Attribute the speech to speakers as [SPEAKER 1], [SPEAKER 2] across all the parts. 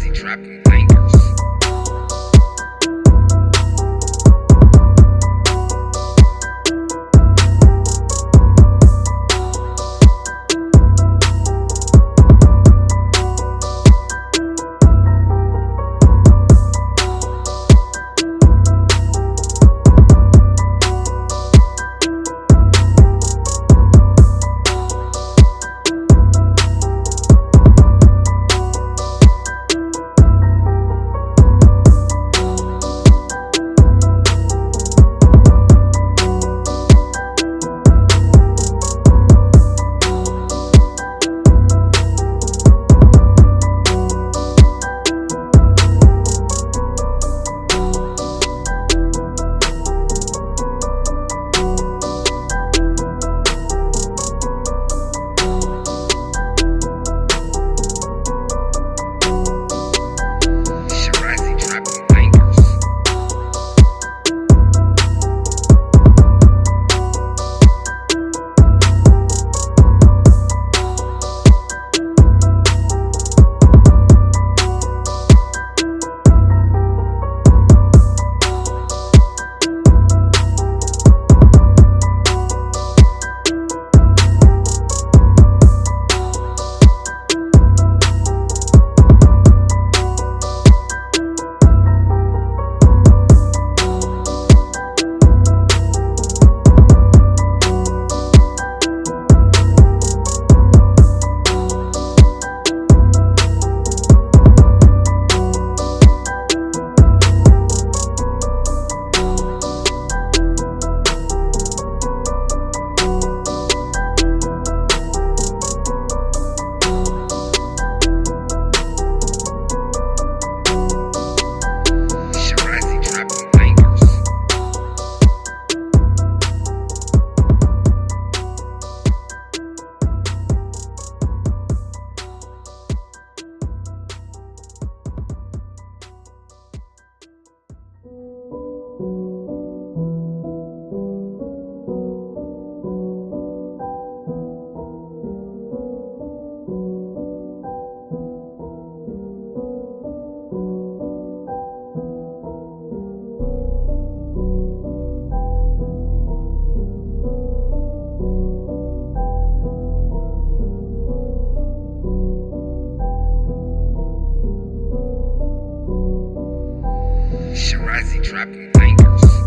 [SPEAKER 1] Dropping bangers. Dropping bangers.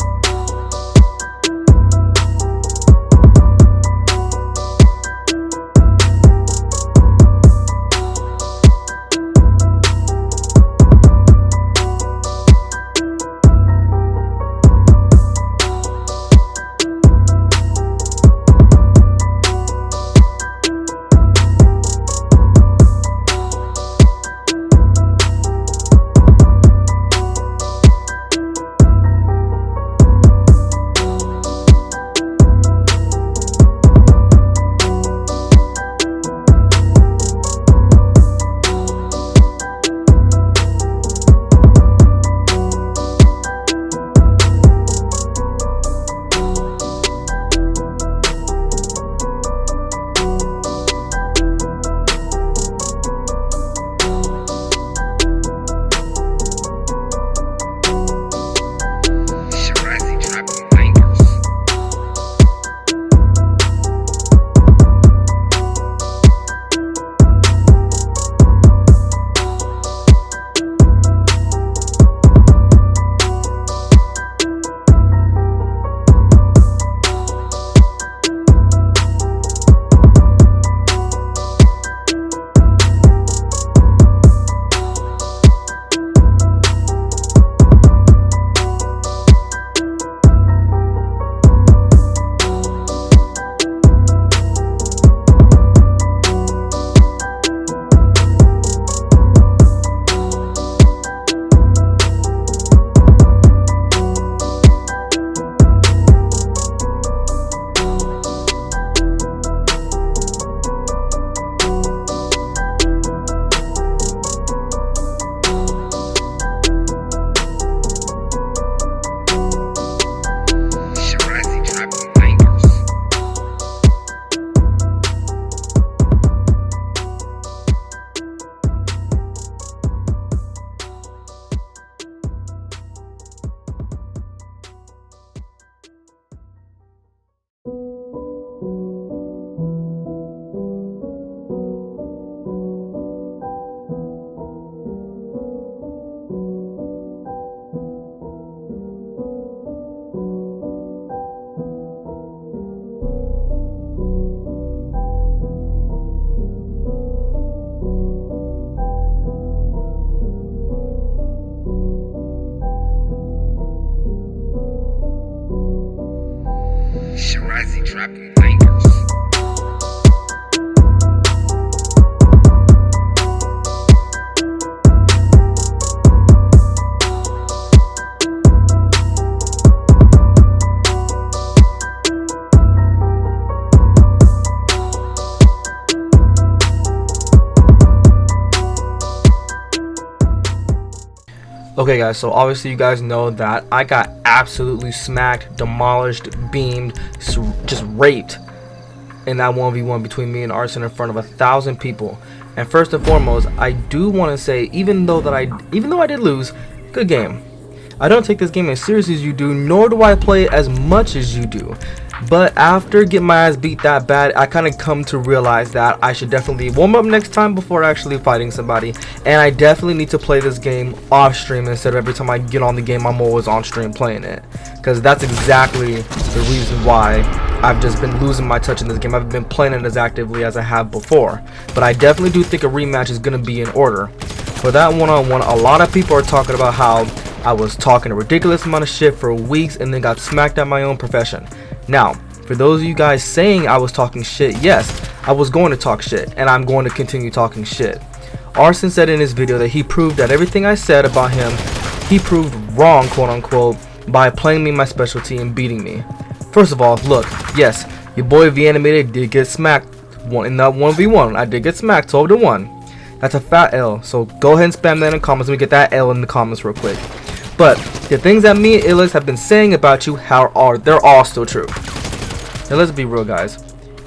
[SPEAKER 1] trapping bangers.
[SPEAKER 2] Okay guys, so obviously you guys know that I got absolutely smacked, demolished, beamed, just raped in that 1v1 between me and Arsen in front of 1,000 people. And first and foremost, I do want to say, even though I did lose, good game. I don't take this game as seriously as you do, nor do I play it as much as you do. But after getting my ass beat that bad, I kind of come to realize that I should definitely warm up next time before actually fighting somebody. And I definitely need to play this game off stream instead of every time I get on the game I'm always on stream playing it. Because that's exactly the reason why I've just been losing my touch in this game. I've been playing it as actively as I have before. But I definitely do think a rematch is going to be in order. For that one-on-one, a lot of people are talking about how I was talking a ridiculous amount of shit for weeks and then got smacked at my own profession. Now, for those of you guys saying I was talking shit, yes, I was going to talk shit, and I'm going to continue talking shit. Arsen said in his video that he proved that everything I said about him, he proved wrong, quote unquote, by playing me my specialty and beating me. First of all, look, yes, your boy vAnimated did get smacked in that 1v1. I did get smacked 12-1. That's a fat L, so go ahead and spam that in the comments. Let me get that L in the comments real quick. But the things that me and ILLX have been saying about you, they're all still true. Now let's be real, guys.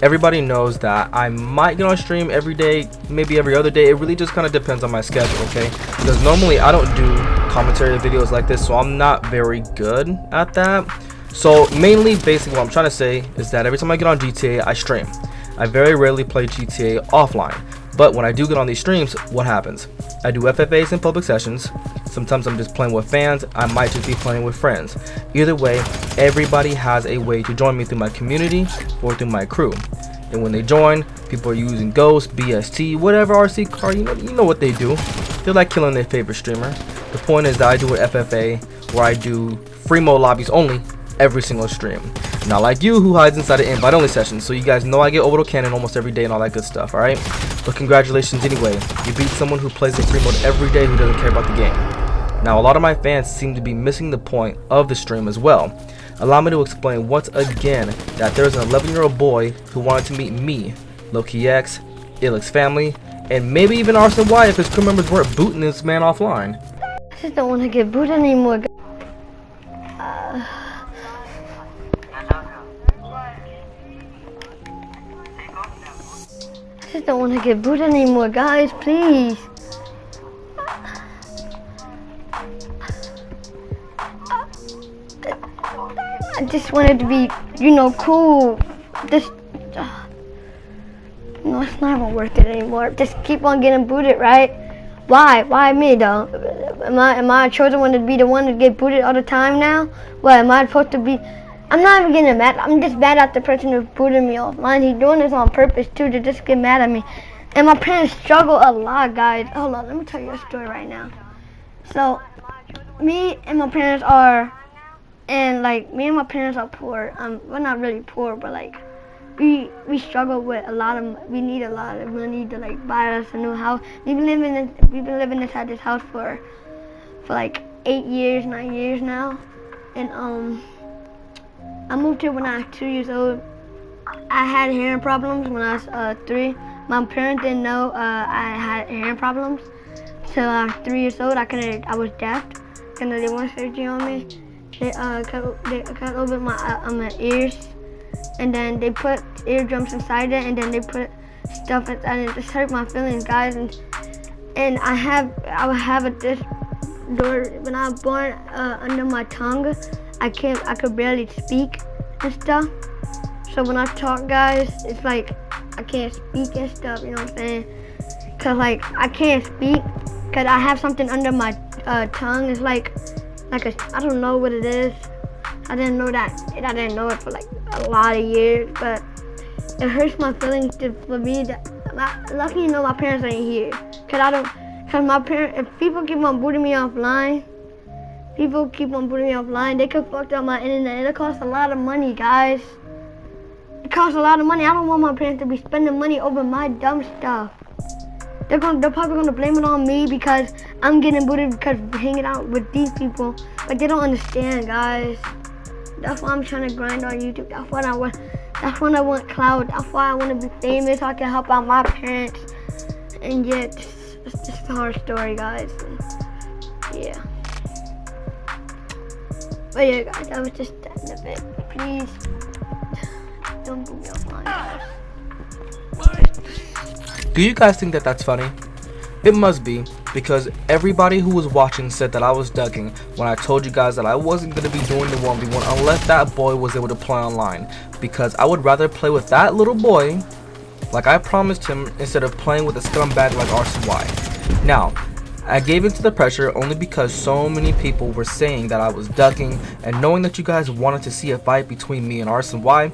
[SPEAKER 2] Everybody knows that I might get on stream every day, maybe every other day. It really just kind of depends on my schedule, okay? Because normally I don't do commentary videos like this, so I'm not very good at that. So mainly, basically what I'm trying to say is that every time I get on GTA, I stream. I very rarely play GTA offline. But when I do get on these streams, what happens? I do FFAs in public sessions. Sometimes I'm just playing with fans. I might just be playing with friends. Either way, everybody has a way to join me through my community or through my crew. And when they join, people are using Ghost, BST, whatever RC card, you know what they do. They're like killing their favorite streamer. The point is that I do an FFA where I do free mode lobbies only every single stream. Not like you who hides inside the invite only sessions, so you guys know I get orbital cannon almost every day and all that good stuff, alright? But congratulations anyway, you beat someone who plays in free mode every day who doesn't care about the game. Now a lot of my fans seem to be missing the point of the stream as well. Allow me to explain once again that there's an 11-year-old boy who wanted to meet me, LowKeyX, ILLX family, and maybe even Arsen Y if his crew members weren't booting this man offline.
[SPEAKER 3] I just don't want to get booted anymore. I just don't want to get booted anymore, guys, please. I just wanted to be, cool. No, it's not even worth it anymore. Just keep on getting booted, right? Why? Why me though? Am I a chosen one to be the one to get booted all the time now? What am I supposed to be? I'm not even getting mad. I'm just mad at the person who booted me offline. He's doing this on purpose too, to just get mad at me. And my parents struggle a lot, guys. Hold on, let me tell you a story right now. So, me and my parents are poor. We're not really poor, but like, we struggle with we need a lot of money to like buy us a new house. We've been living inside this house for like 9 years now. And I moved here when I was 2 years old. I had hearing problems when I was 3. My parents didn't know I had hearing problems. Till I was 3 years old, I was deaf. And they wanted surgery on me. They cut over my ears, and then they put eardrums inside it, and then they put stuff inside it. It just hurt my feelings, guys. And I have a disc door when I was born under my tongue. I could barely speak and stuff. So when I talk, guys, it's like I can't speak and stuff. You know what I'm saying? Cause like I can't speak, cause I have something under my tongue. It's like I don't know what it is. I didn't know it for like a lot of years, but it hurts my feelings for me that luckily my parents ain't here. Cause my parents, if people keep on booting me offline, they could fuck up my internet. It'll cost a lot of money, guys. It costs a lot of money. I don't want my parents to be spending money over my dumb stuff. They're probably gonna blame it on me because I'm getting booted because of hanging out with these people. But they don't understand, guys. That's why I'm trying to grind on YouTube. That's what I want. That's when I want clout. That's why I want to be famous so I can help out my parents. And yet, it's just a hard story, guys. And yeah. But yeah, guys, that was just the end of it. Please don't put me offline, guys.
[SPEAKER 2] Do you guys think that that's funny? It must be, because everybody who was watching said that I was ducking when I told you guys that I wasn't going to be doing the 1v1 unless that boy was able to play online, because I would rather play with that little boy like I promised him instead of playing with a scumbag like Arsen Y. Now, I gave into the pressure only because so many people were saying that I was ducking, and knowing that you guys wanted to see a fight between me and Arsen Y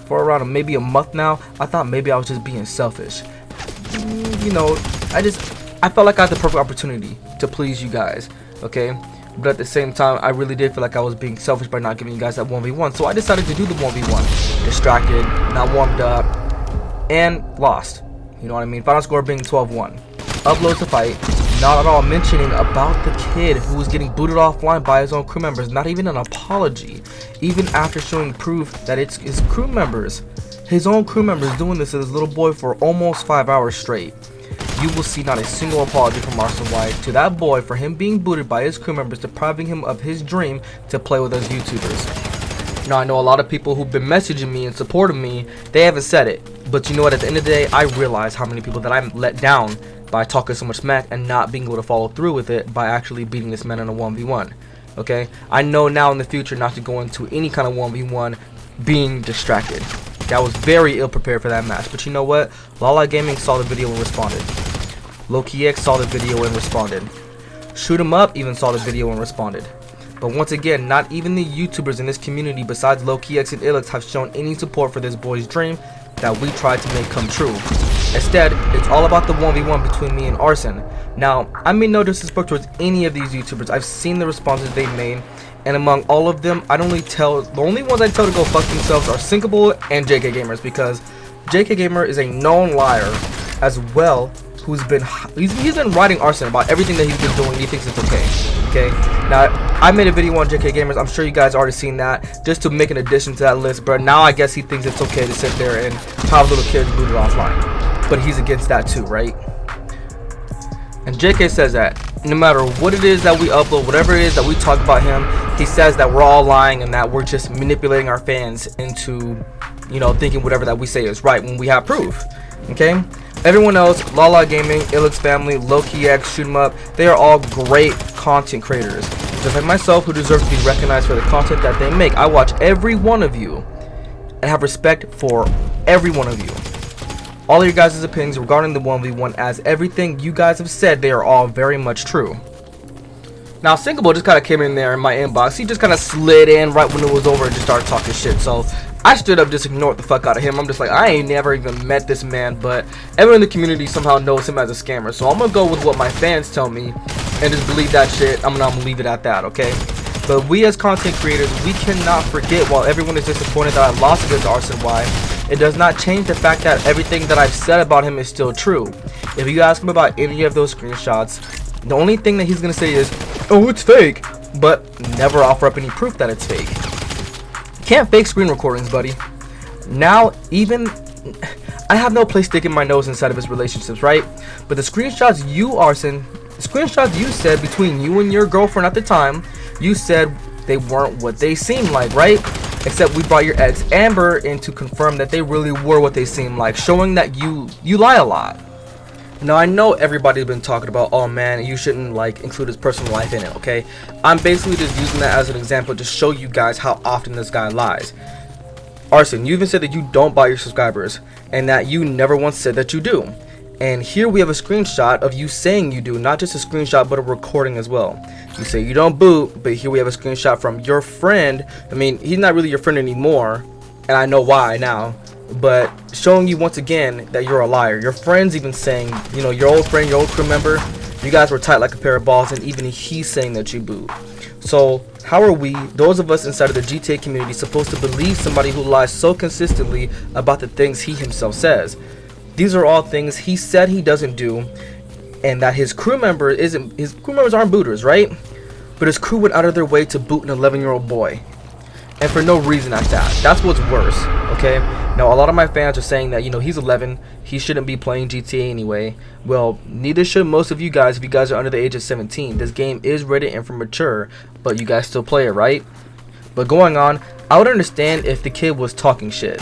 [SPEAKER 2] for around maybe a month now, I thought maybe I was just being selfish. You know, I felt like I had the perfect opportunity to please you guys, okay? But at the same time, I really did feel like I was being selfish by not giving you guys that 1v1. So I decided to do the 1v1. Distracted, not warmed up, and lost. You know what I mean? Final score being 12-1. Uploads the fight, not at all mentioning about the kid who was getting booted offline by his own crew members. Not even an apology. Even after showing proof that it's his crew members. His own crew members doing this to this little boy for almost 5 hours straight. You will see not a single apology from Arsen Y to that boy for him being booted by his crew members, depriving him of his dream to play with us YouTubers. Now, I know a lot of people who've been messaging me and supporting me, they haven't said it. But you know what, at the end of the day, I realize how many people that I'm let down by talking so much smack and not being able to follow through with it by actually beating this man in a 1v1. Okay? I know now in the future not to go into any kind of 1v1 being distracted. I was very ill prepared for that match, but you know what? Lala Gaming saw the video and responded. X saw the video and responded. Shoot 'em Up even saw the video and responded. But once again, not even the YouTubers in this community besides X and ILLX have shown any support for this boy's dream that we tried to make come true. Instead, it's all about the 1v1 between me and Arsen. Now, I mean no disrespect towards any of these YouTubers. I've seen the responses they made, and among all of them, the only ones I tell to go fuck themselves are Sinkable and JK Gamers, because JK Gamer is a known liar as well, he's been writing Arsen about everything that he's been doing. He thinks it's okay. Now, I made a video on JK Gamers. I'm sure you guys already seen that, just to make an addition to that list. But now I guess he thinks it's okay to sit there and have little kids booted offline. But he's against that too, right? And JK says that no matter what it is that we upload, whatever it is that we talk about him, he says that we're all lying and that we're just manipulating our fans into, you know, thinking whatever that we say is right when we have proof. Okay? Everyone else, Lala Gaming, ILLX Family, X, Shoot 'em Up, they are all great content creators. Just like myself, who deserve to be recognized for the content that they make. I watch every one of you and have respect for every one of you. All of your guys' opinions regarding the 1v1, as everything you guys have said, they are all very much true. Now, Sinkable just kind of came in there in my inbox. He just kind of slid in right when it was over and just started talking shit. So I stood up, just ignored the fuck out of him. I'm just like, I ain't never even met this man, but everyone in the community somehow knows him as a scammer. So I'm gonna go with what my fans tell me and just believe that shit. I'm gonna leave it at that, okay? But we as content creators, we cannot forget, while everyone is disappointed that I lost against Arsen Y, it does not change the fact that everything that I've said about him is still true. If you ask him about any of those screenshots, the only thing that he's gonna say is, oh, it's fake, but never offer up any proof that it's fake. Can't fake screen recordings, buddy. Now, even I have no place sticking my nose inside of his relationships, right? But the screenshots you, Arsen, the screenshots you said between you and your girlfriend at the time, you said they weren't what they seemed like, right? Except we brought your ex Amber in to confirm that they really were what they seemed like, showing that you lie a lot. Now, I know everybody's been talking about, oh man, you shouldn't like include his personal life in it, okay? I'm basically just using that as an example to show you guys how often this guy lies. Arsen, you even said that you don't buy your subscribers, and that you never once said that you do. And here we have a screenshot of you saying you do, not just a screenshot, but a recording as well. You say you don't boot, but here we have a screenshot from your friend. I mean, he's not really your friend anymore, and I know why now. But showing you once again that you're a liar. Your friends even saying, you know, your old friend, your old crew member, You guys were tight like a pair of balls, and even he's saying that you booed. So how are we, those of us inside of the GTA community, supposed to believe somebody who lies so consistently about the things he himself says? These are all things he said he doesn't do, and that his crew members aren't booters, right? But his crew went out of their way to boot an 11-year-old boy, and for no reason at that. That's what's worse, okay? Now, a lot of my fans are saying that, you know, he's 11, he shouldn't be playing GTA anyway. Well, neither should most of you guys if you guys are under the age of 17. This game is rated M for mature, but you guys still play it, right? But going on, I would understand if the kid was talking shit,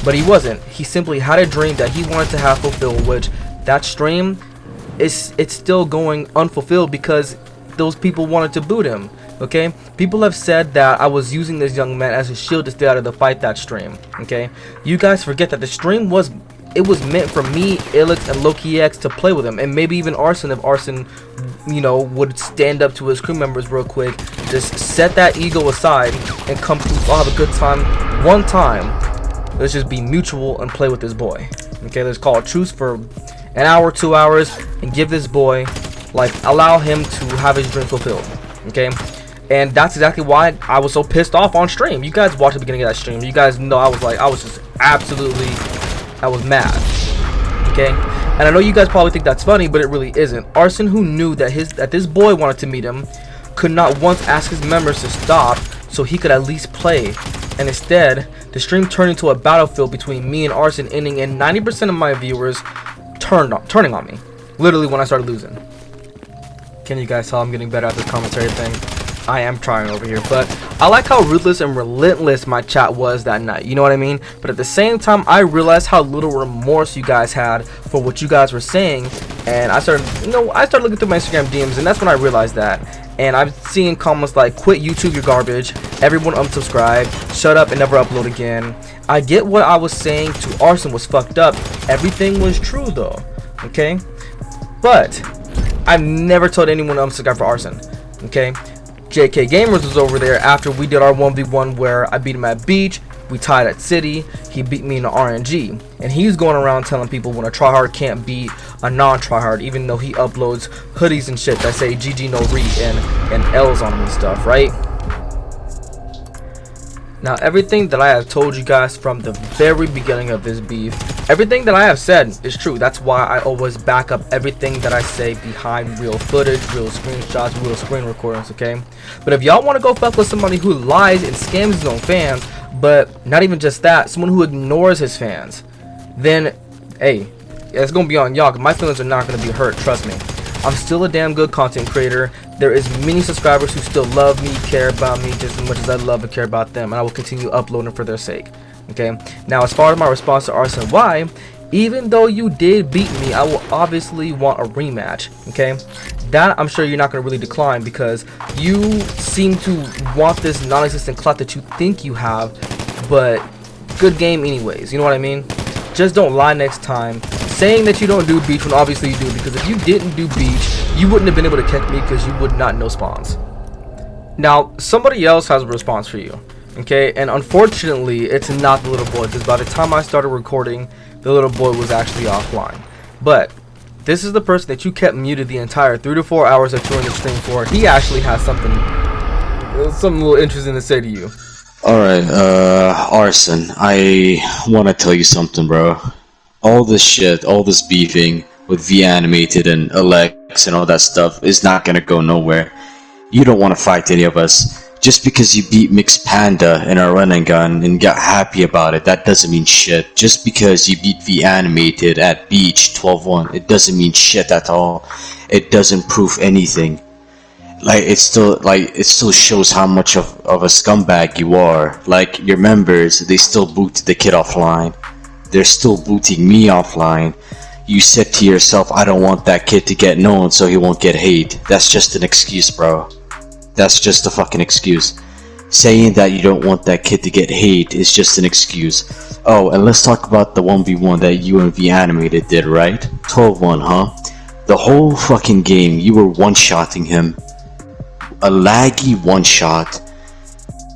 [SPEAKER 2] but he wasn't. He simply had a dream that he wanted to have fulfilled, which that stream it's still going unfulfilled because those people wanted to boot him. Okay, people have said that I was using this young man as a shield to stay out of the fight that stream. Okay, you guys forget that the stream was meant for me, ILLX, and LokiX to play with him, and maybe even Arsen, if Arsen, you know, would stand up to his crew members real quick, just set that ego aside and come through. I'll have a good time one time. Let's just be mutual and play with this boy. Okay, let's call a truce for an hour, 2 hours, and give this boy, like, allow him to have his dream fulfilled. Okay. And that's exactly why I was so pissed off on stream. You guys watched the beginning of that stream. You guys know I was mad. Okay? And I know you guys probably think that's funny, but it really isn't. Arsen, who knew that this boy wanted to meet him, could not once ask his members to stop so he could at least play. And instead, the stream turned into a battlefield between me and Arsen, ending in 90% of my viewers turning on me. Literally when I started losing. Can you guys tell I'm getting better at this commentary thing? I am trying over here, but I like how ruthless and relentless my chat was that night, you know what I mean? But at the same time, I realized how little remorse you guys had for what you guys were saying, and I started looking through my Instagram DMs, and that's when I realized that. And I'm seeing comments like, quit YouTube, you're garbage, everyone unsubscribe, shut up and never upload again. I get what I was saying to Arsen was fucked up. Everything was true though, okay? But I've never told anyone to unsubscribe for Arsen, okay? JK Gamers was over there after we did our 1v1 where I beat him at Beach, we tied at City, he beat me in the RNG, and he's going around telling people when a tryhard can't beat a non-tryhard, even though he uploads hoodies and shit that say GG no re and L's on them and stuff, right? Now, everything that I have told you guys from the very beginning of this beef, everything that I have said is true. That's why I always back up everything that I say behind real footage, real screenshots, real screen recordings, okay? But if y'all want to go fuck with somebody who lies and scams his own fans, but not even just that, someone who ignores his fans, then, hey, it's going to be on y'all, because my feelings are not going to be hurt, trust me. I'm still a damn good content creator. There is many subscribers who still love me, care about me just as much as I love and care about them, and I will continue uploading for their sake. Okay, now as far as my response to Arsen, why, even though you did beat me, I will obviously want a rematch. Okay, that I'm sure you're not going to really decline, because you seem to want this non-existent clout that you think you have, but good game anyways, you know what I mean? Just don't lie next time saying that you don't do Beach when obviously you do, because if you didn't do Beach, you wouldn't have been able to catch me because you would not know spawns. Now, somebody else has a response for you, okay? And unfortunately, it's not the little boy, because by the time I started recording, the little boy was actually offline. But this is the person that you kept muted the entire 3 to 4 hours that you were in the stream for. He actually has something little interesting to say to you.
[SPEAKER 4] Alright, Arsen, I want to tell you something, bro. All this shit, all this beefing with vAnimated and ILLX and all that stuff is not gonna go nowhere. You don't want to fight any of us. Just because you beat Mixed Panda in our run and gun and got happy about it, that doesn't mean shit. Just because you beat vAnimated at Beach 12-1, it doesn't mean shit at all. It doesn't prove anything. Like, it still shows how much of a scumbag you are. Like, your members, they still booted the kid offline. They're still booting me offline. You said to yourself, I don't want that kid to get known so he won't get hate. That's just an excuse, bro. That's just a fucking excuse. Saying that you don't want that kid to get hate is just an excuse. Oh, and let's talk about the 1v1 that you and vAnimated did, right? 12-1, huh? The whole fucking game, you were one-shotting him. A laggy one-shot.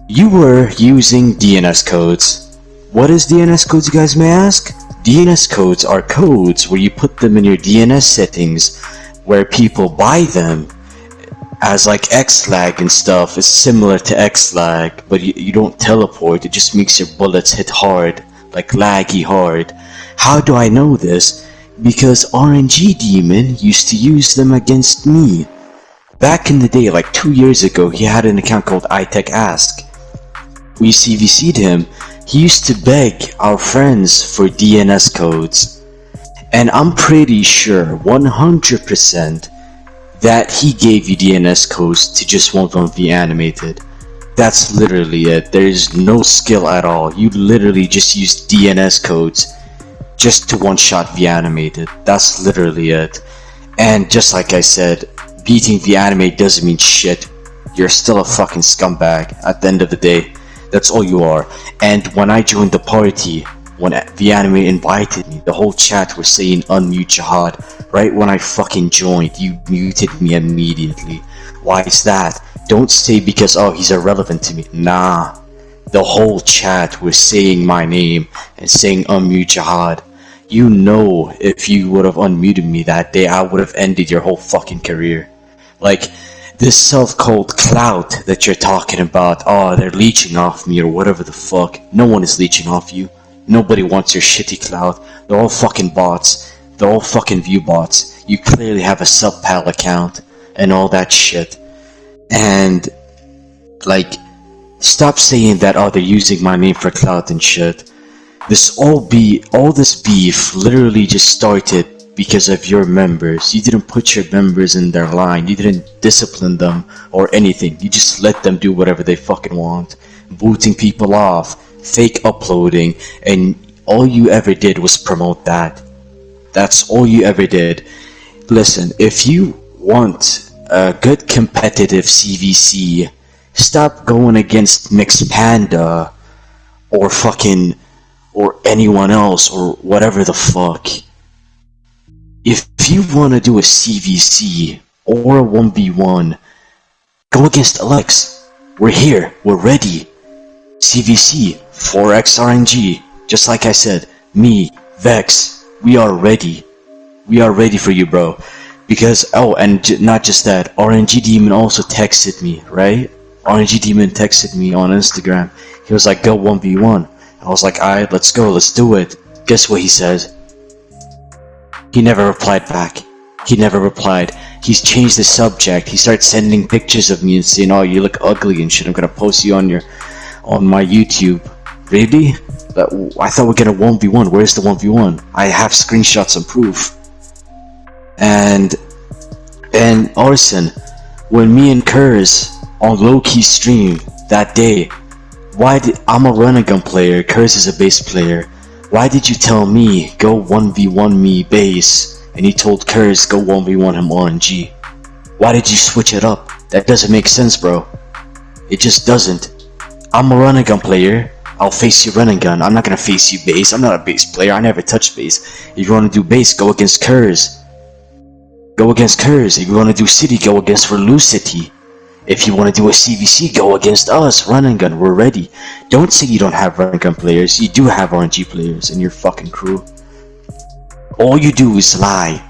[SPEAKER 4] You were using DNS codes. What is DNS codes, you guys may ask? DNS codes are codes where you put them in your DNS settings where people buy them as like X-Lag and stuff. It's similar to X-Lag, but you don't teleport. It just makes your bullets hit hard, like laggy hard. How do I know this? Because RNG Demon used to use them against me. Back in the day, like 2 years ago, he had an account called iTechAsk. We CVC'd him. He used to beg our friends for DNS codes. And I'm pretty sure, 100%, that he gave you DNS codes to just one vAnimated. That's literally it. There is no skill at all. You literally just use DNS codes just to one-shot vAnimated. That's literally it. And just like I said, beating vAnimated doesn't mean shit. You're still a fucking scumbag at the end of the day. That's all you are. And when I joined the party, when vAnimated invited me, the whole chat was saying unmute Jihad. Right when I fucking joined, you muted me immediately. Why is that? Don't say because, oh, he's irrelevant to me. Nah. The whole chat was saying my name and saying unmute Jihad. You know, if you would have unmuted me that day, I would have ended your whole fucking career. Like, this self-called clout that you're talking about, oh, they're leeching off me or whatever the fuck. No one is leeching off you. Nobody wants your shitty clout. They're all fucking bots. They're all fucking view bots. You clearly have a sub-pal account and all that shit. And, like, stop saying that, oh, they're using my name for clout and shit. All this beef literally just started because of your members. You didn't put your members in their line. You didn't discipline them or anything. You just let them do whatever they fucking want. Booting people off, fake uploading, and all you ever did was promote that. That's all you ever did. Listen, if you want a good competitive CVC, stop going against Mixed Panda or fucking or anyone else or whatever the fuck. If you want to do a CVC or a 1v1, go against ILLX. We're here, we're ready. CVC, 4x RNG, just like I said, me, Vex, we are ready. We are ready for you, bro. Because, oh, and not just that, RNG Demon also texted me, right? RNG Demon texted me on Instagram. He was like, go 1v1. I was like, alright, let's go, let's do it. Guess what he said? He never replied back. He never replied. He's changed the subject. He started sending pictures of me and saying, oh, you look ugly and shit. I'm gonna post you on my YouTube. Really? But I thought we're gonna 1v1. Where's the 1v1? I have screenshots and proof. And Arsen, when me and Kurz on low-key stream that day, I'm a run and gun player, Kurz is a base player. Why did you tell me go 1v1 me base and you told Kurz go 1v1 him RNG? Why did you switch it up? That doesn't make sense, bro. It just doesn't. I'm a run and gun player. I'll face you run and gun. I'm not gonna face you base. I'm not a base player. I never touched base. If you wanna do base, go against Kurz. Go against Kurz. If you wanna do city, go against Ruthless. If you want to do a CVC, go against us, run and gun, we're ready. Don't say you don't have run and gun players, you do have RNG players in your fucking crew. All you do is lie.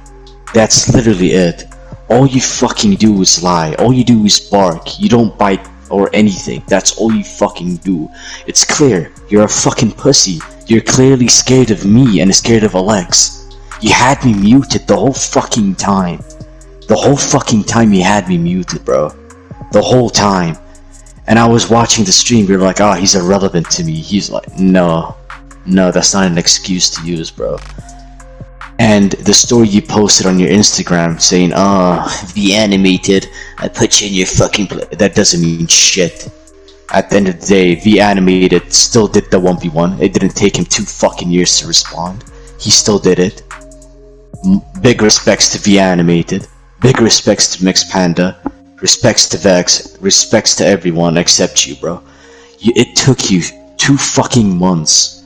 [SPEAKER 4] That's literally it. All you fucking do is lie. All you do is bark. You don't bite or anything. That's all you fucking do. It's clear. You're a fucking pussy. You're clearly scared of me and scared of ILLX. You had me muted the whole fucking time. The whole fucking time you had me muted, bro. The whole time. And I was watching the stream, you're like, oh, he's irrelevant to me. He's like, no, that's not an excuse to use, bro. And the story you posted on your Instagram saying, oh, vAnimated, I put you in your fucking that doesn't mean shit. At the end of the day, vAnimated still did the 1v1. It didn't take him 2 fucking years to respond. He still did it. Big respects to vAnimated. Big respects to Mixed Panda. Respects to Vex, respects to everyone except you, bro. It took you 2 fucking months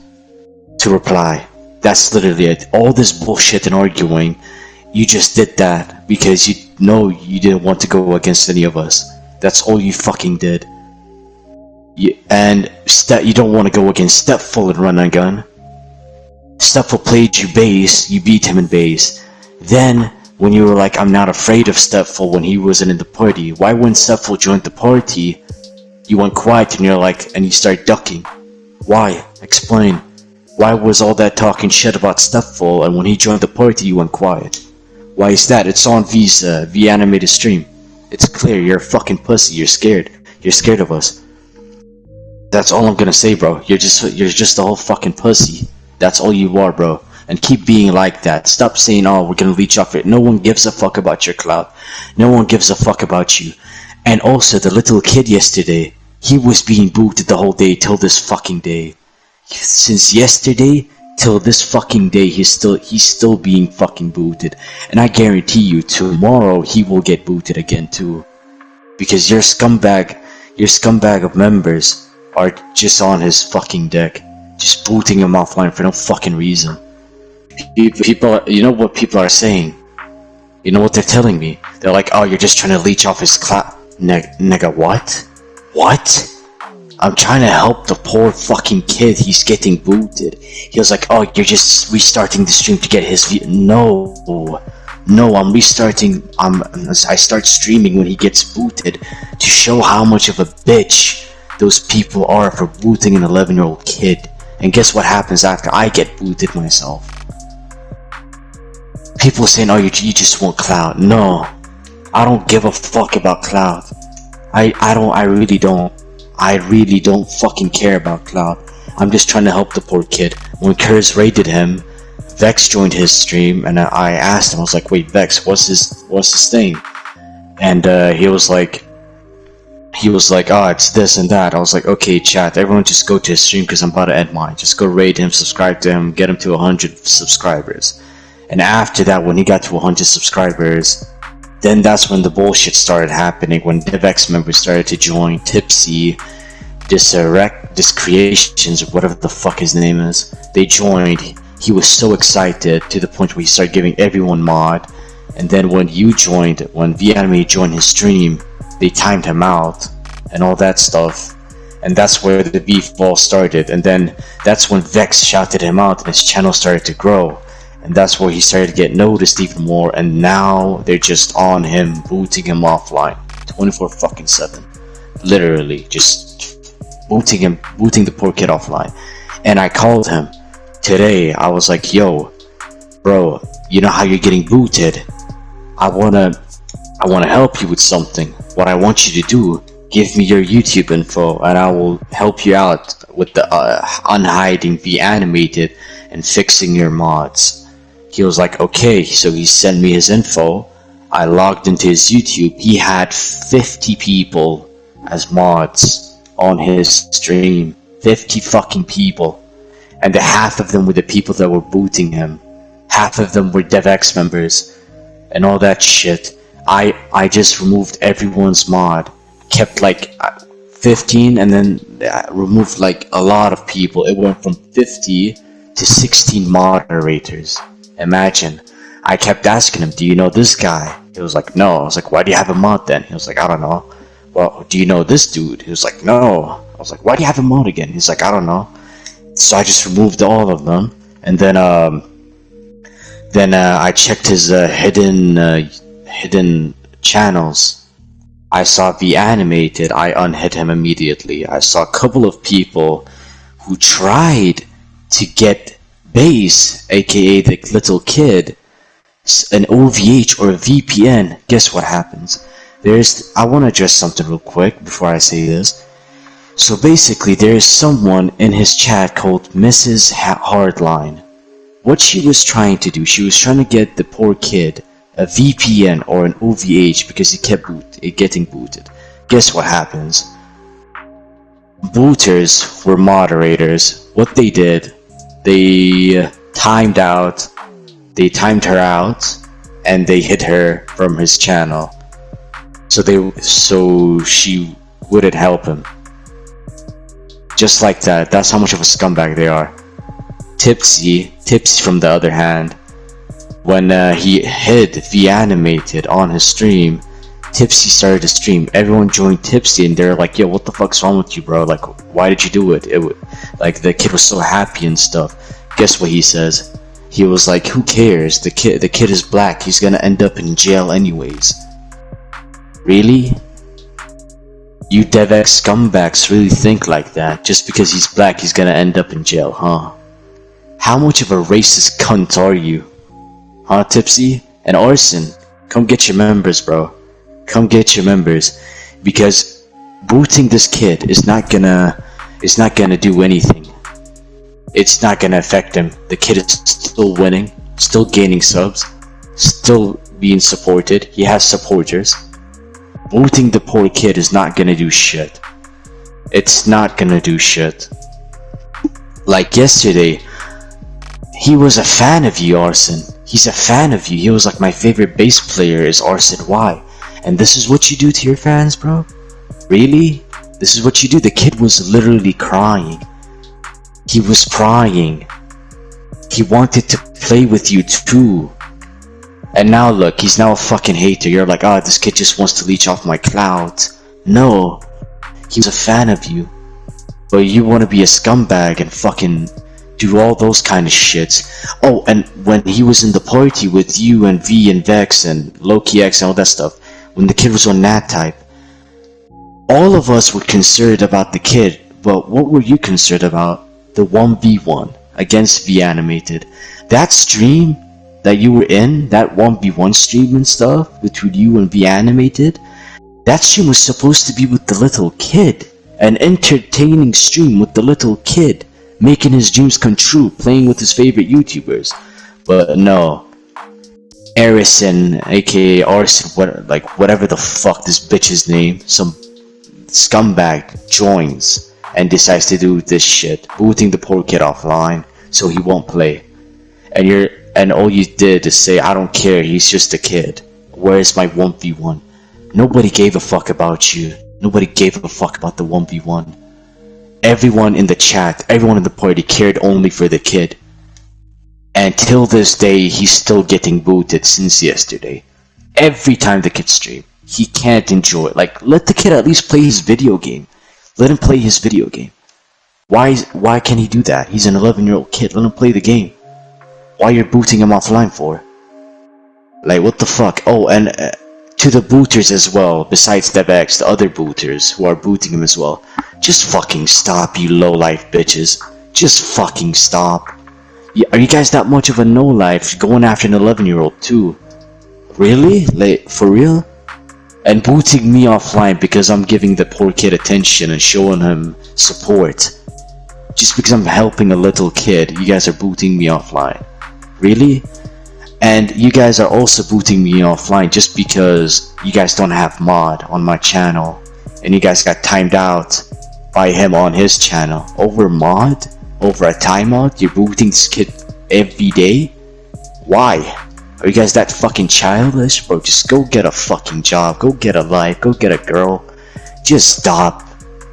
[SPEAKER 4] to reply. That's literally it. All this bullshit and arguing, you just did that because you know you didn't want to go against any of us. That's all you fucking did. You don't want to go against Stepful and Run and Gun. Stepful played you base, you beat him in base. Then When you were like, I'm not afraid of Stepful when he wasn't in the party. Why when Stepful joined the party, you went quiet and you're like, and you start ducking? Why? Explain. Why was all that talking shit about Stepful, and when he joined the party you went quiet? Why is that? It's on V's vAnimated stream. It's clear, you're a fucking pussy, you're scared. You're scared of us. That's all I'm gonna say, bro. You're just a whole fucking pussy. That's all you are, bro. And keep being like that. Stop saying, oh, we're gonna leech off it. No one gives a fuck about your clout. No one gives a fuck about you. And also, the little kid yesterday, he was being booted the whole day till this fucking day. Since yesterday till this fucking day, he's still being fucking booted. And I guarantee you, tomorrow he will get booted again too. Because your scumbag of members are just on his fucking deck, just booting him offline for no fucking reason. People, you know what people are saying? You know what they're telling me? They're like, oh, you're just trying to leech off his clout. Nigga, what? What? I'm trying to help the poor fucking kid. He's getting booted. He was like, oh, you're just restarting the stream to get his view. No, I'm restarting. I start streaming when he gets booted to show how much of a bitch those people are for booting an 11-year-old kid. And guess what happens after I get booted myself? People saying, oh, you just want clout. No, I don't give a fuck about clout. I really don't. I really don't fucking care about clout. I'm just trying to help the poor kid. When Curse raided him, Vex joined his stream, and I asked him, I was like, wait, Vex, what's this thing? And he was like, oh, it's this and that. I was like, okay, chat, everyone just go to his stream because I'm about to end mine. Just go raid him, subscribe to him, get him to 100 subscribers. And after that, when he got to 100 subscribers, then that's when the bullshit started happening. When DevX members started to join, Tipsy, this Creations, or whatever the fuck his name is, they joined. He was so excited to the point where he started giving everyone mod. And then when you joined, when vAnimated joined his stream, they timed him out and all that stuff. And that's where the beef all started. And then that's when Vex shouted him out and his channel started to grow. And that's where he started to get noticed even more. And now they're just on him, booting him offline 24/7. Literally just booting the poor kid offline. And I called him today. I was like, yo, bro, you know how you're getting booted? I wanna help you with something. What I want you to do, give me your YouTube info and I will help you out with the unhiding vAnimated and fixing your mods. He was like, okay, so he sent me his info. I logged into his YouTube. He had 50 people as mods on his stream. 50 fucking people. And half of them were the people that were booting him. Half of them were DevX members. And all that shit. I just removed everyone's mod. Kept like 15 and then removed like a lot of people. It went from 50 to 16 moderators. Imagine. I kept asking him, do you know this guy? He was like, no. I was like, why do you have a mod then? He was like, I don't know. Well, do you know this dude? He was like, no. I was like, why do you have a mod again? He's like, I don't know. So I just removed all of them. And then I checked his hidden channels. I saw vAnimated. I unhid him immediately. I saw a couple of people who tried to get Base, aka the little kid, an OVH or a VPN. Guess what happens? I want to address something real quick before I say this. So basically, there is someone in his chat called Mrs. Hardline. What she was trying to do, she was trying to get the poor kid a VPN or an OVH because he kept getting booted. Guess what happens? Booters were moderators. What they did, they timed her out and they hit her from his channel so she wouldn't help him. Just like that. That's how much of a scumbag they are. Tipsy from the other hand, when he hid vAnimated on his stream, Tipsy started to stream. Everyone joined Tipsy and they're like, yo, what the fuck's wrong with you, bro? Like, why did you do it? Like, the kid was so happy and stuff. Guess what he says? He was like, who cares? The kid is black. He's gonna end up in jail anyways. Really? You DevX scumbags really think like that? Just because he's black, he's gonna end up in jail, huh? How much of a racist cunt are you? Huh, Tipsy? And Arsen, come get your members, bro. Come get your members. Because booting this kid is not gonna do anything. It's not gonna affect him. The kid is still winning, still gaining subs, still being supported. He has supporters. Booting the poor kid is not gonna do shit. It's not gonna do shit. Like yesterday, he was a fan of you, Arsen. He's a fan of you. He was like, my favorite bass player is Arsen. Why? And this is what you do to your fans, bro? Really? This is what you do? The kid was literally crying. He was crying. He wanted to play with you too. And now look, he's now a fucking hater. You're like, oh, this kid just wants to leech off my clouds. No. He was a fan of you. But you want to be a scumbag and fucking do all those kind of shits. Oh, and when he was in the party with you and V and Vex and LokiX and all that stuff, when the kid was on Nat type, all of us were concerned about the kid. But what were you concerned about? The 1v1 against vAnimated. That stream that you were in, that 1v1 stream and stuff between you and vAnimated, that stream was supposed to be with the little kid. An entertaining stream with the little kid, making his dreams come true, playing with his favorite YouTubers. But no. Arsen, aka Arsen, whatever the fuck this bitch's name, some scumbag joins and decides to do this shit, booting the poor kid offline so he won't play. And all you did is say, I don't care, he's just a kid. Where's my 1v1? Nobody gave a fuck about you. Nobody gave a fuck about the 1v1. Everyone in the chat, everyone in the party cared only for the kid. And till this day, he's still getting booted since yesterday. Every time the kid stream, he can't enjoy it. Like, let the kid at least play his video game. Let him play his video game. Why can't he do that? He's an 11-year-old kid. Let him play the game. Why you're booting him offline for? Like, what the fuck? Oh, and to the booters as well, besides DevX, the other booters who are booting him as well. Just fucking stop, you low-life bitches. Just fucking stop. Are you guys that much of a no-life going after an 11-year-old too? Really? Like, for real? And booting me offline because I'm giving the poor kid attention and showing him support. Just because I'm helping a little kid, you guys are booting me offline. Really? And you guys are also booting me offline just because you guys don't have mod on my channel. And you guys got timed out by him on his channel. Over mod? Over a timeout? You're booting this kid every day? Why? Are you guys that fucking childish? Bro, just go get a fucking job. Go get a life. Go get a girl. Just stop.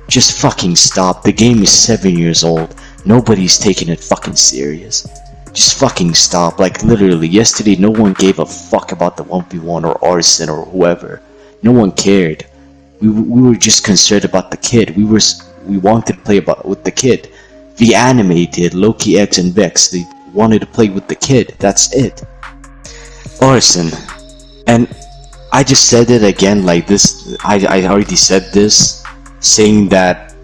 [SPEAKER 4] Just fucking stop. The game is 7 years old. Nobody's taking it fucking serious. Just fucking stop. Like, literally, yesterday no one gave a fuck about the 1v1 or Arsen or whoever. No one cared. We were just concerned about the kid. We wanted to play with the kid. vAnimated, LokiX, and Vex, they wanted to play with the kid. That's it. Arsen, and I just said it again like this. I already said this, saying that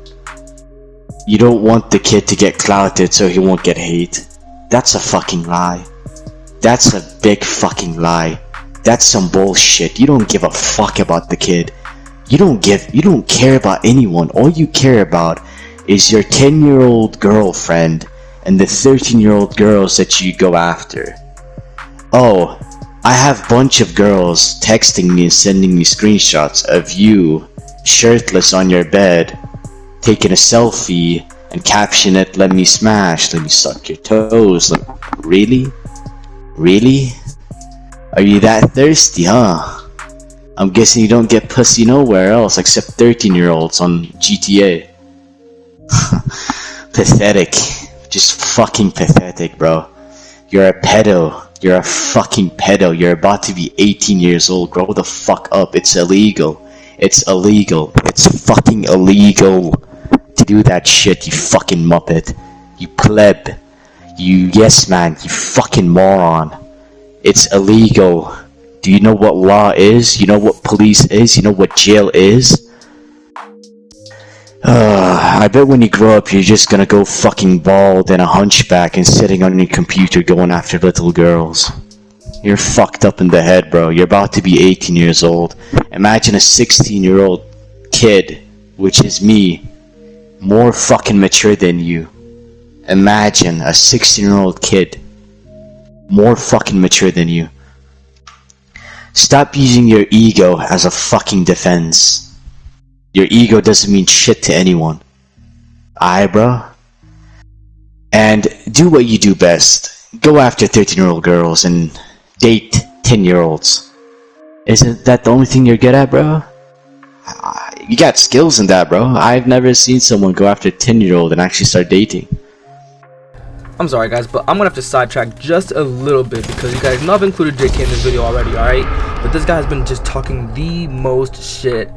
[SPEAKER 4] you don't want the kid to get clouted so he won't get hate. That's a fucking lie. That's a big fucking lie. That's some bullshit. You don't give a fuck about the kid. You don't care about anyone. All you care about is your 10-year-old girlfriend and the 13-year-old girls that you go after. Oh, I have a bunch of girls texting me and sending me screenshots of you shirtless on your bed, taking a selfie and caption it, let me smash, let me suck your toes. Really? Really? Are you that thirsty, huh? I'm guessing you don't get pussy nowhere else except 13-year-olds on GTA. Pathetic. Just fucking pathetic, bro. You're a pedo. You're a fucking pedo. You're about to be 18 years old. Grow the fuck up. It's illegal. It's illegal. It's fucking illegal to do that shit, you fucking muppet. You pleb. You yes man, you fucking moron. It's illegal. Do you know what law is? You know what police is? You know what jail is? I bet when you grow up you're just gonna go fucking bald and a hunchback and sitting on your computer going after little girls. You're fucked up in the head, bro. You're about to be 18 years old. Imagine a 16-year-old kid, which is me, more fucking mature than you. Imagine a 16-year-old kid, more fucking mature than you. Stop using your ego as a fucking defense. Your ego doesn't mean shit to anyone. Aight, bro? And do what you do best. Go after 13-year-old girls and date 10-year-olds. Isn't that the only thing you're good at, bro? You got skills in that, bro. I've never seen someone go after a 10-year-old and actually start dating.
[SPEAKER 2] I'm sorry guys, but I'm gonna have to sidetrack just a little bit because you guys know I've included JK in this video already, alright? But this guy has been just talking the most shit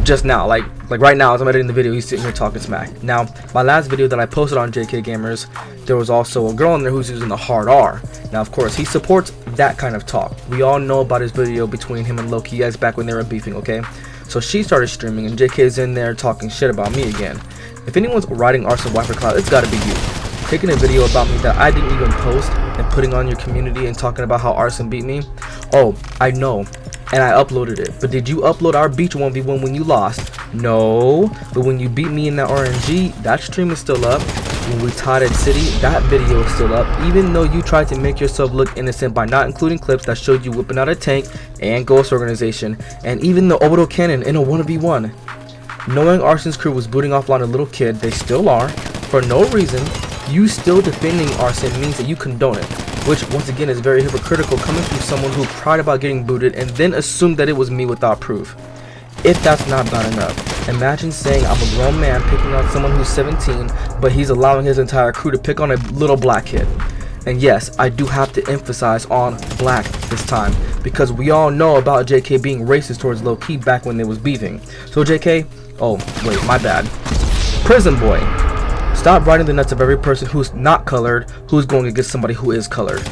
[SPEAKER 2] just now, like right now as I'm editing the video, he's sitting here talking smack. Now, my last video that I posted on JK Gamers, there was also a girl in there who's using the hard R. Now, of course, he supports that kind of talk. We all know about his video between him and Loki as back when they were beefing, okay? So she started streaming and JK's in there talking shit about me again. If anyone's riding Arsen Wiper Cloud, it's gotta be you. Taking a video about me that I didn't even post and putting on your community and talking about how Arsen beat me. Oh, I know. And I uploaded it. But did you upload our beach 1v1 when you lost? No. But when you beat me in that RNG, that stream is still up. When we tied at City, that video is still up. Even though you tried to make yourself look innocent by not including clips that showed you whipping out a tank and Ghost Organization. And even the orbital cannon in a 1v1. Knowing Arsen's crew was booting offline a little kid, they still are, for no reason. You still defending Arsen means that you condone it, which once again is very hypocritical coming from someone who cried about getting booted and then assumed that it was me without proof. If that's not bad enough, imagine saying I'm a grown man picking on someone who's 17, but he's allowing his entire crew to pick on a little black kid. And yes, I do have to emphasize on black this time, because we all know about JK being racist towards low-key back when they was beefing. So JK, oh wait, my bad. Prison boy. Stop riding the nuts of every person who's not colored, who's going against somebody who is colored.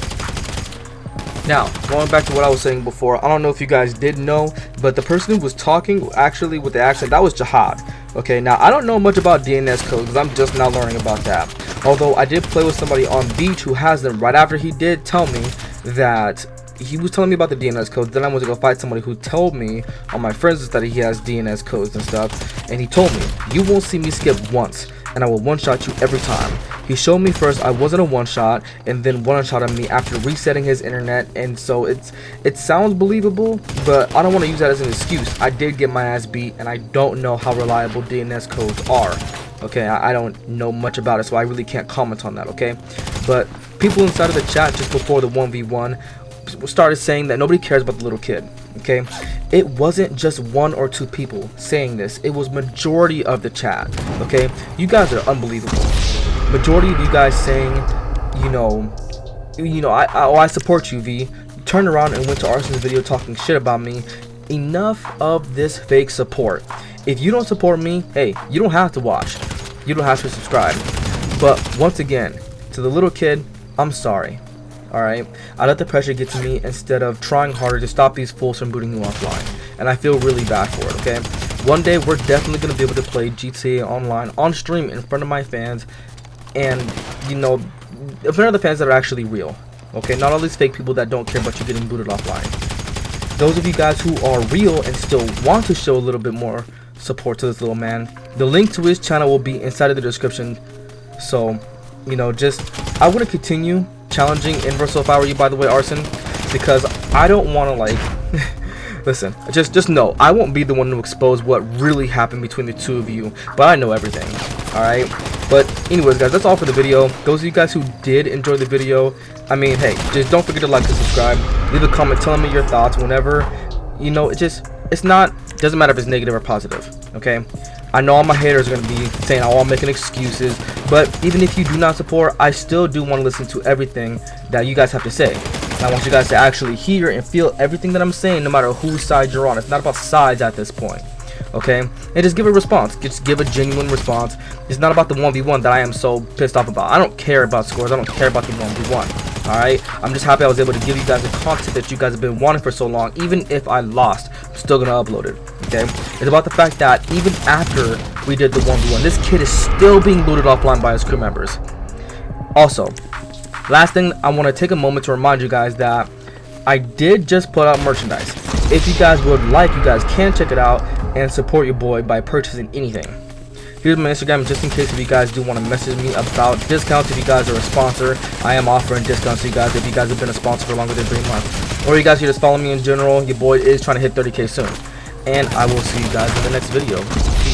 [SPEAKER 2] Now, going back to what I was saying before, I don't know if you guys did know, but the person who was talking actually with the accent, that was Jihad. Okay, now I don't know much about DNS codes because I'm just now learning about that. Although I did play with somebody on Beach who has them right after he did tell me that he was telling me about the DNS codes. Then I went to go fight somebody who told me on my friends list that he has DNS codes and stuff. And he told me, you won't see me skip once, and I will one-shot you every time. He showed me first I wasn't a one-shot, and then one-shot me after resetting his internet, and so it sounds believable, but I don't want to use that as an excuse. I did get my ass beat, and I don't know how reliable DNS codes are. Okay, I don't know much about it, so I really can't comment on that, okay? But people inside of the chat just before the 1v1 started saying that nobody cares about the little kid. Okay, it wasn't just one or two people saying this, it was majority of the chat. Okay, you guys are unbelievable. Majority of you guys saying, I support you, V. Turned around and went to Arsen's video talking shit about me. Enough of this fake support. If you don't support me, hey, you don't have to watch, you don't have to subscribe. But once again, to the little kid, I'm sorry. Alright, I let the pressure get to me instead of trying harder to stop these fools from booting you offline, and I feel really bad for it, okay? One day we're definitely going to be able to play GTA Online on stream in front of my fans, and in front of the fans that are actually real, okay? Not all these fake people that don't care about you getting booted offline. Those of you guys who are real and still want to show a little bit more support to this little man, the link to his channel will be inside of the description. So, I want to continue challenging Inversal if I were you, by the way, Arsen, because I don't want to listen, just know I won't be the one to expose what really happened between the two of you, but I know everything. Alright, but anyways guys, that's all for the video. Those of you guys who did enjoy the video, I mean, hey, just don't forget to like and subscribe, leave a comment telling me your thoughts whenever, doesn't matter if it's negative or positive, okay? I know all my haters are going to be saying, oh, I'm making excuses, but even if you do not support, I still do want to listen to everything that you guys have to say. And I want you guys to actually hear and feel everything that I'm saying, no matter whose side you're on. It's not about sides at this point. okay? And just give a response. Just give a genuine response. It's not about the 1v1 that I am so pissed off about. I don't care about scores. I don't care about the 1v1. Alright? I'm just happy I was able to give you guys the content that you guys have been wanting for so long. Even if I lost, I'm still gonna upload it. Okay? It's about the fact that even after we did the 1v1, this kid is still being looted offline by his crew members. Also, last thing, I want to take a moment to remind you guys that I did just put out merchandise. If you guys would like, you guys can check it out and support your boy by purchasing anything. Here's my Instagram, just in case if you guys do want to message me about discounts. If you guys are a sponsor, I am offering discounts to you guys if you guys have been a sponsor for longer than 3 months. Or you guys can just follow me in general. Your boy is trying to hit 30K soon. And I will see you guys in the next video.